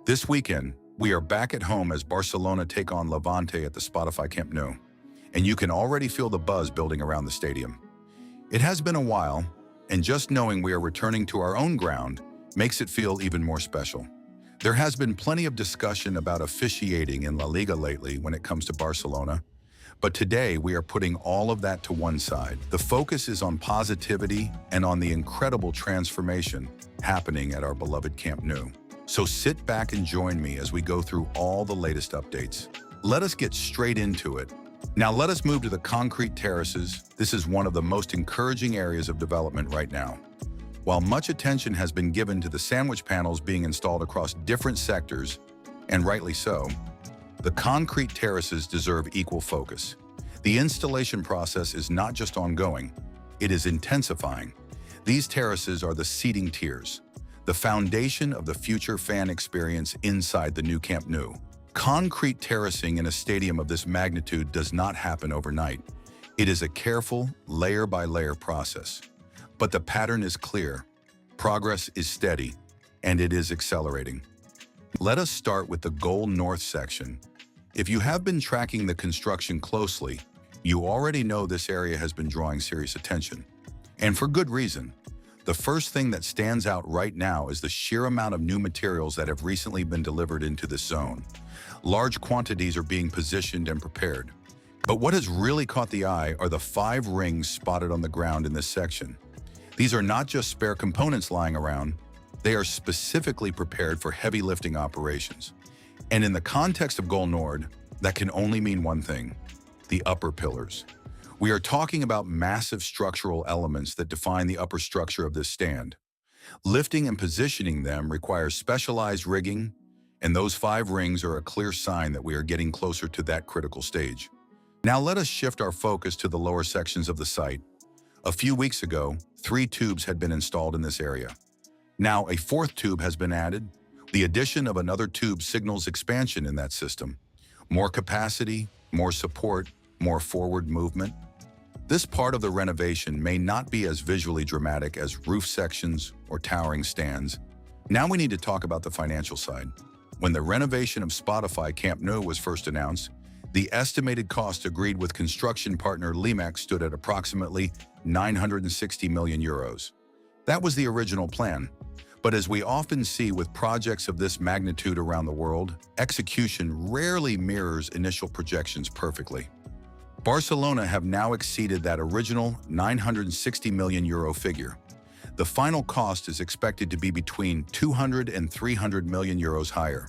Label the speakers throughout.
Speaker 1: This weekend, we are back at home as Barcelona take on Levante at the Spotify Camp Nou, and you can already feel the buzz building around the stadium. It has been a while, and just knowing we are returning to our own ground makes it feel even more special. There has been plenty of discussion about officiating in La Liga lately when it comes to Barcelona, but today we are putting all of that to one side. The focus is on positivity and on the incredible transformation happening at our beloved Camp Nou. So sit back and join me as we go through all the latest updates. Let us get straight into it. Now let us move to the concrete terraces. This is one of the most encouraging areas of development right now. While much attention has been given to the sandwich panels being installed across different sectors, and rightly so, the concrete terraces deserve equal focus. The installation process is not just ongoing, it is intensifying. These terraces are the seating tiers, the foundation of the future fan experience inside the new Camp Nou. Concrete terracing in a stadium of this magnitude does not happen overnight. It is a careful, layer-by-layer process. But the pattern is clear, progress is steady, and it is accelerating. Let us start with the Gol Nord section. If you have been tracking the construction closely, you already know this area has been drawing serious attention. And for good reason. The first thing that stands out right now is the sheer amount of new materials that have recently been delivered into this zone. Large quantities are being positioned and prepared. But what has really caught the eye are the 5 rings spotted on the ground in this section. These are not just spare components lying around, they are specifically prepared for heavy lifting operations. And in the context of Gol Nord, that can only mean one thing: the upper pillars. We are talking about massive structural elements that define the upper structure of this stand. Lifting and positioning them requires specialized rigging, and those 5 rings are a clear sign that we are getting closer to that critical stage. Now let us shift our focus to the lower sections of the site. A few weeks ago, 3 tubes had been installed in this area. Now a 4th tube has been added. The addition of another tube signals expansion in that system. More capacity, more support, more forward movement. This part of the renovation may not be as visually dramatic as roof sections or towering stands. Now we need to talk about the financial side. When the renovation of Spotify Camp Nou was first announced, the estimated cost agreed with construction partner Levante stood at approximately 960 million euros. That was the original plan. But as we often see with projects of this magnitude around the world, execution rarely mirrors initial projections perfectly. Barcelona have now exceeded that original 960 million euro figure. The final cost is expected to be between 200 and 300 million euros higher.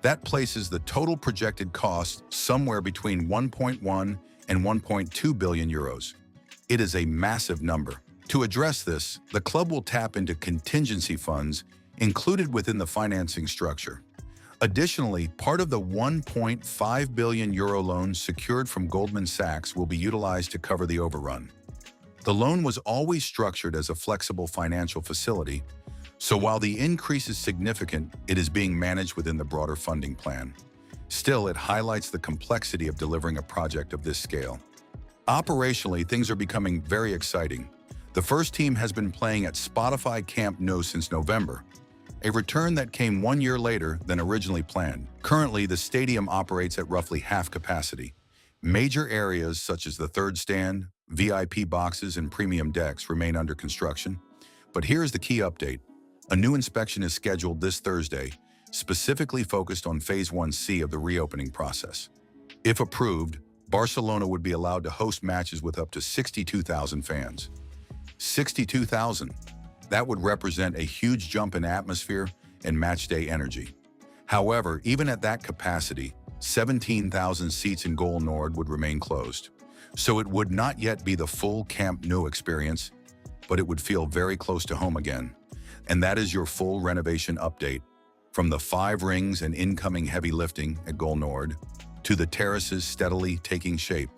Speaker 1: That places the total projected cost somewhere between 1.1 and 1.2 billion euros. It is a massive number. To address this, the club will tap into contingency funds included within the financing structure. Additionally, part of the 1.5 billion euro loan secured from Goldman Sachs will be utilized to cover the overrun. The loan was always structured as a flexible financial facility, so while the increase is significant, it is being managed within the broader funding plan. Still, it highlights the complexity of delivering a project of this scale. Operationally, things are becoming very exciting. The first team has been playing at Spotify Camp Nou since November, a return that came 1 year later than originally planned. Currently, the stadium operates at roughly half capacity. Major areas such as the third stand, VIP boxes, and premium decks remain under construction. But here's the key update. A new inspection is scheduled this Thursday, specifically focused on Phase 1C of the reopening process. If approved, Barcelona would be allowed to host matches with up to 62,000 fans. 62,000. That would represent a huge jump in atmosphere and matchday energy. However, even at that capacity, 17,000 seats in Gol Nord would remain closed. So it would not yet be the full Camp Nou experience, but it would feel very close to home again. And that is your full renovation update. From the 5 rings and incoming heavy lifting at Gol Nord, to the terraces steadily taking shape,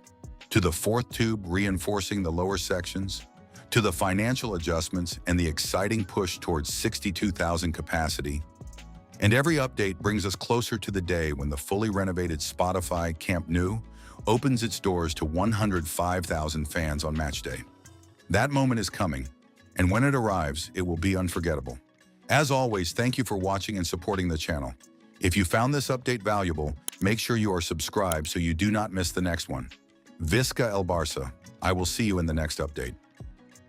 Speaker 1: to the 4th tube reinforcing the lower sections, to the financial adjustments and the exciting push towards 62,000 capacity. And every update brings us closer to the day when the fully renovated Spotify Camp Nou opens its doors to 105,000 fans on match day. That moment is coming, and when it arrives, it will be unforgettable. As always, thank you for watching and supporting the channel. If you found this update valuable, make sure you are subscribed so you do not miss the next one. Visca el Barça. I will see you in the next update.